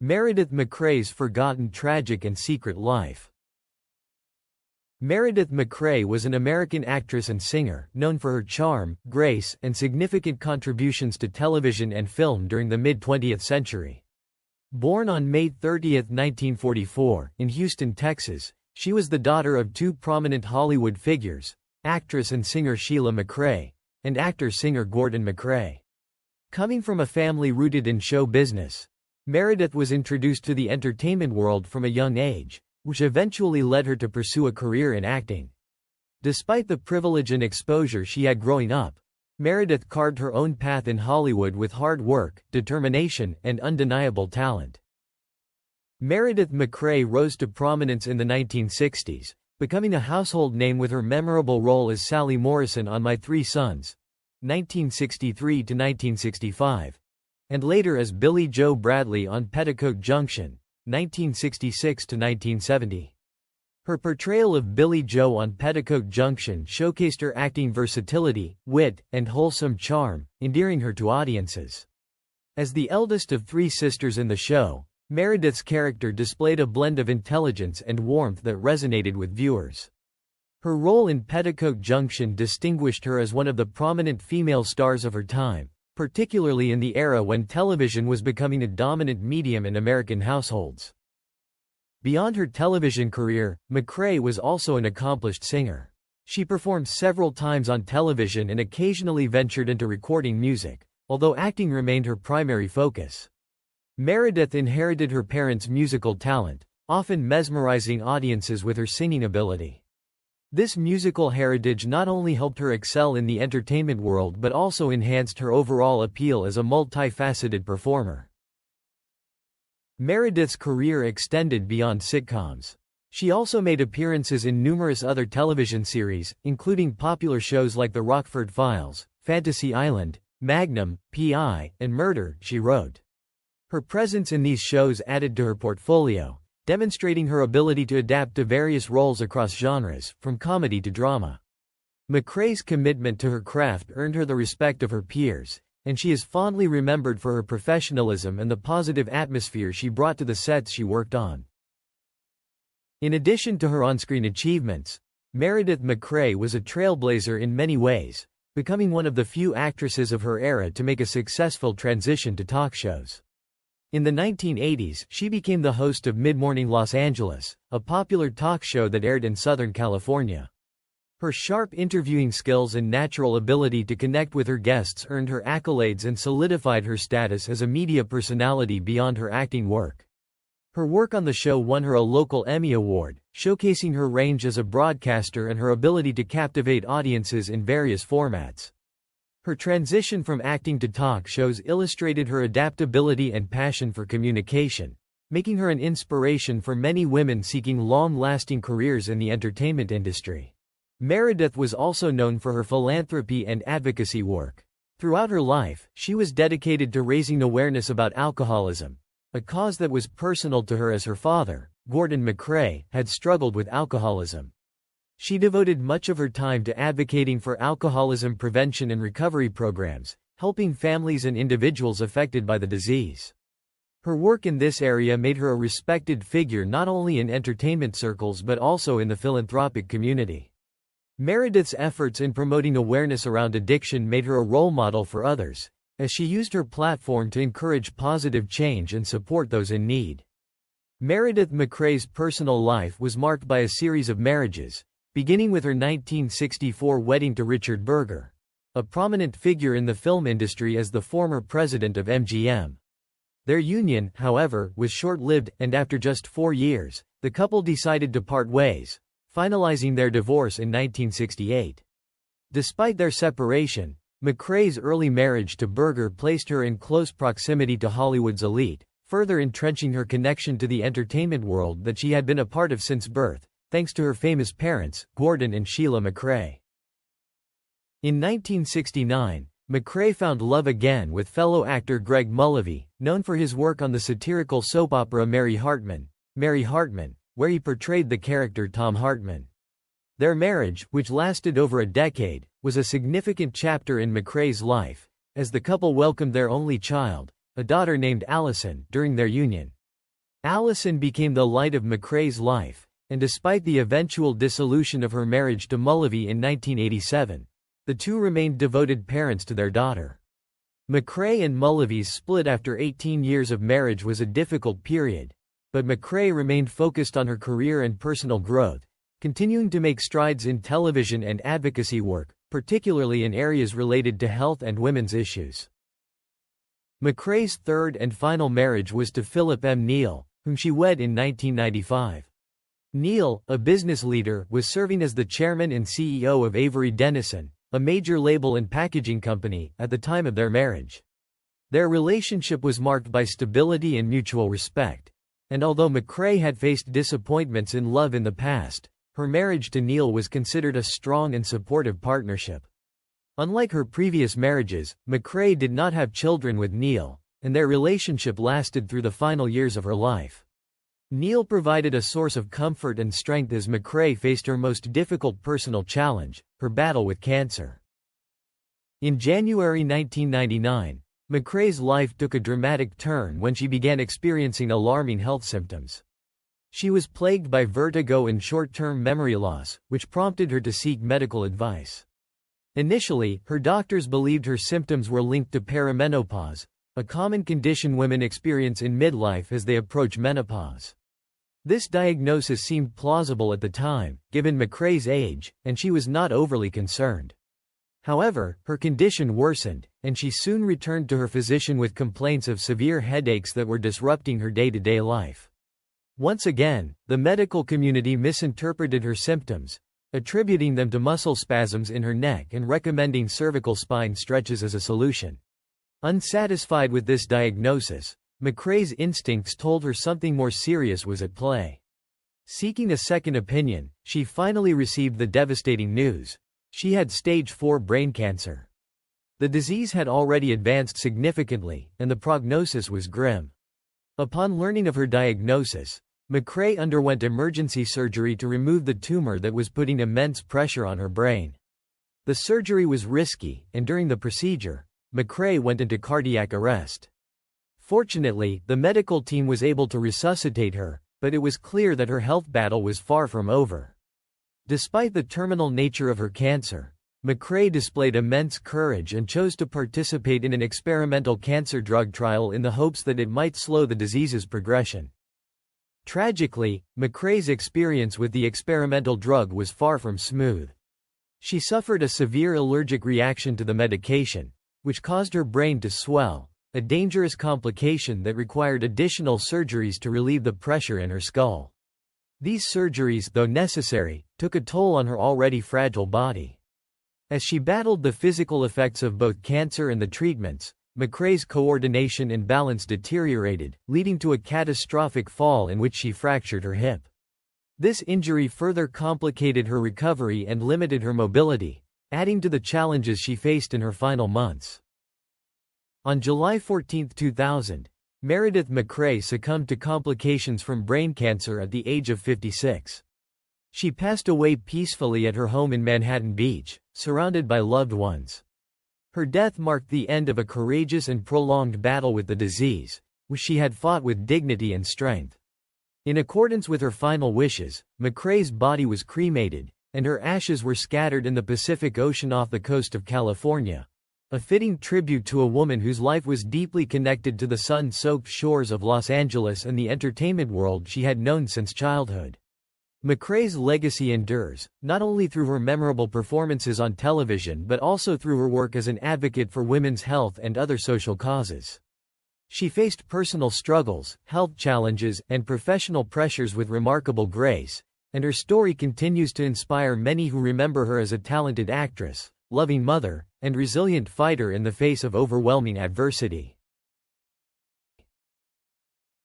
Meredith MacRae's forgotten tragic and secret life. Meredith MacRae was an American actress and singer, known for her charm, grace, and significant contributions to television and film during the mid-20th century. Born on May 30, 1944, in Houston, Texas, she was the daughter of two prominent Hollywood figures, actress and singer Sheila MacRae, and actor-singer Gordon MacRae. Coming from a family rooted in show business, Meredith was introduced to the entertainment world from a young age, which eventually led her to pursue a career in acting. Despite the privilege and exposure she had growing up, Meredith carved her own path in Hollywood with hard work, determination, and undeniable talent. Meredith MacRae rose to prominence in the 1960s, becoming a household name with her memorable role as Sally Morrison on My Three Sons, 1963 to 1965. And later as Billie Jo Bradley on Petticoat Junction, 1966 to 1970. Her portrayal of Billie Jo on Petticoat Junction showcased her acting versatility, wit, and wholesome charm, endearing her to audiences. As the eldest of three sisters in the show, Meredith's character displayed a blend of intelligence and warmth that resonated with viewers. Her role in Petticoat Junction distinguished her as one of the prominent female stars of her time, particularly in the era when television was becoming a dominant medium in American households. Beyond her television career, MacRae was also an accomplished singer. She performed several times on television and occasionally ventured into recording music, although acting remained her primary focus. Meredith inherited her parents' musical talent, often mesmerizing audiences with her singing ability. This musical heritage not only helped her excel in the entertainment world but also enhanced her overall appeal as a multifaceted performer. Meredith's career extended beyond sitcoms. She also made appearances in numerous other television series, including popular shows like The Rockford Files, Fantasy Island, Magnum, P.I., and Murder, She Wrote. Her presence in these shows added to her portfolio, demonstrating her ability to adapt to various roles across genres, from comedy to drama. MacRae's commitment to her craft earned her the respect of her peers, and she is fondly remembered for her professionalism and the positive atmosphere she brought to the sets she worked on. In addition to her on-screen achievements, Meredith MacRae was a trailblazer in many ways, becoming one of the few actresses of her era to make a successful transition to talk shows. In the 1980s, she became the host of Mid-Morning Los Angeles, a popular talk show that aired in Southern California. Her sharp interviewing skills and natural ability to connect with her guests earned her accolades and solidified her status as a media personality beyond her acting work. Her work on the show won her a local Emmy Award, showcasing her range as a broadcaster and her ability to captivate audiences in various formats. Her transition from acting to talk shows illustrated her adaptability and passion for communication, making her an inspiration for many women seeking long-lasting careers in the entertainment industry. Meredith was also known for her philanthropy and advocacy work. Throughout her life, she was dedicated to raising awareness about alcoholism, a cause that was personal to her as her father, Gordon MacRae, had struggled with alcoholism. She devoted much of her time to advocating for alcoholism prevention and recovery programs, helping families and individuals affected by the disease. Her work in this area made her a respected figure not only in entertainment circles but also in the philanthropic community. Meredith's efforts in promoting awareness around addiction made her a role model for others, as she used her platform to encourage positive change and support those in need. Meredith MacRae's personal life was marked by a series of marriages, beginning with her 1964 wedding to Richard Berger, a prominent figure in the film industry as the former president of MGM. Their union, however, was short-lived, and after just 4 years, the couple decided to part ways, finalizing their divorce in 1968. Despite their separation, MacRae's early marriage to Berger placed her in close proximity to Hollywood's elite, further entrenching her connection to the entertainment world that she had been a part of since birth, thanks to her famous parents, Gordon and Sheila MacRae. In 1969, MacRae found love again with fellow actor Greg Mullavey, known for his work on the satirical soap opera Mary Hartman, where he portrayed the character Tom Hartman. Their marriage, which lasted over a decade, was a significant chapter in MacRae's life, as the couple welcomed their only child, a daughter named Allison, during their union. Allison became the light of MacRae's life, and despite the eventual dissolution of her marriage to Mulvey in 1987, the two remained devoted parents to their daughter. MacRae and Mulvey's split after 18 years of marriage was a difficult period, but MacRae remained focused on her career and personal growth, continuing to make strides in television and advocacy work, particularly in areas related to health and women's issues. MacRae's third and final marriage was to Philip M. Neal, whom she wed in 1995. Neal, a business leader, was serving as the chairman and CEO of Avery Dennison, a major label and packaging company, at the time of their marriage. Their relationship was marked by stability and mutual respect, and although MacRae had faced disappointments in love in the past, her marriage to Neal was considered a strong and supportive partnership. Unlike her previous marriages, MacRae did not have children with Neal, and their relationship lasted through the final years of her life. Neal provided a source of comfort and strength as MacRae faced her most difficult personal challenge, her battle with cancer. In January 1999, MacRae's life took a dramatic turn when she began experiencing alarming health symptoms. She was plagued by vertigo and short-term memory loss, which prompted her to seek medical advice. Initially, her doctors believed her symptoms were linked to perimenopause, a common condition women experience in midlife as they approach menopause. This diagnosis seemed plausible at the time, given MacRae's age, and she was not overly concerned. However, her condition worsened, and she soon returned to her physician with complaints of severe headaches that were disrupting her day-to-day life. Once again, the medical community misinterpreted her symptoms, attributing them to muscle spasms in her neck and recommending cervical spine stretches as a solution. Unsatisfied with this diagnosis, MacRae's instincts told her something more serious was at play. Seeking a second opinion, she finally received the devastating news: she had stage 4 brain cancer. The disease had already advanced significantly, and the prognosis was grim. Upon learning of her diagnosis, MacRae underwent emergency surgery to remove the tumor that was putting immense pressure on her brain. The surgery was risky, and during the procedure, MacRae went into cardiac arrest. Fortunately, the medical team was able to resuscitate her, but it was clear that her health battle was far from over. Despite the terminal nature of her cancer, MacRae displayed immense courage and chose to participate in an experimental cancer drug trial in the hopes that it might slow the disease's progression. Tragically, MacRae's experience with the experimental drug was far from smooth. She suffered a severe allergic reaction to the medication, which caused her brain to swell, a dangerous complication that required additional surgeries to relieve the pressure in her skull. These surgeries, though necessary, took a toll on her already fragile body. As she battled the physical effects of both cancer and the treatments, MacRae's coordination and balance deteriorated, leading to a catastrophic fall in which she fractured her hip. This injury further complicated her recovery and limited her mobility, adding to the challenges she faced in her final months. On July 14, 2000, Meredith MacRae succumbed to complications from brain cancer at the age of 56. She passed away peacefully at her home in Manhattan Beach, surrounded by loved ones. Her death marked the end of a courageous and prolonged battle with the disease, which she had fought with dignity and strength. In accordance with her final wishes, MacRae's body was cremated, and her ashes were scattered in the Pacific Ocean off the coast of California, a fitting tribute to a woman whose life was deeply connected to the sun-soaked shores of Los Angeles and the entertainment world she had known since childhood. MacRae's legacy endures, not only through her memorable performances on television but also through her work as an advocate for women's health and other social causes. She faced personal struggles, health challenges, and professional pressures with remarkable grace, and her story continues to inspire many who remember her as a talented actress, loving mother, and resilient fighter in the face of overwhelming adversity.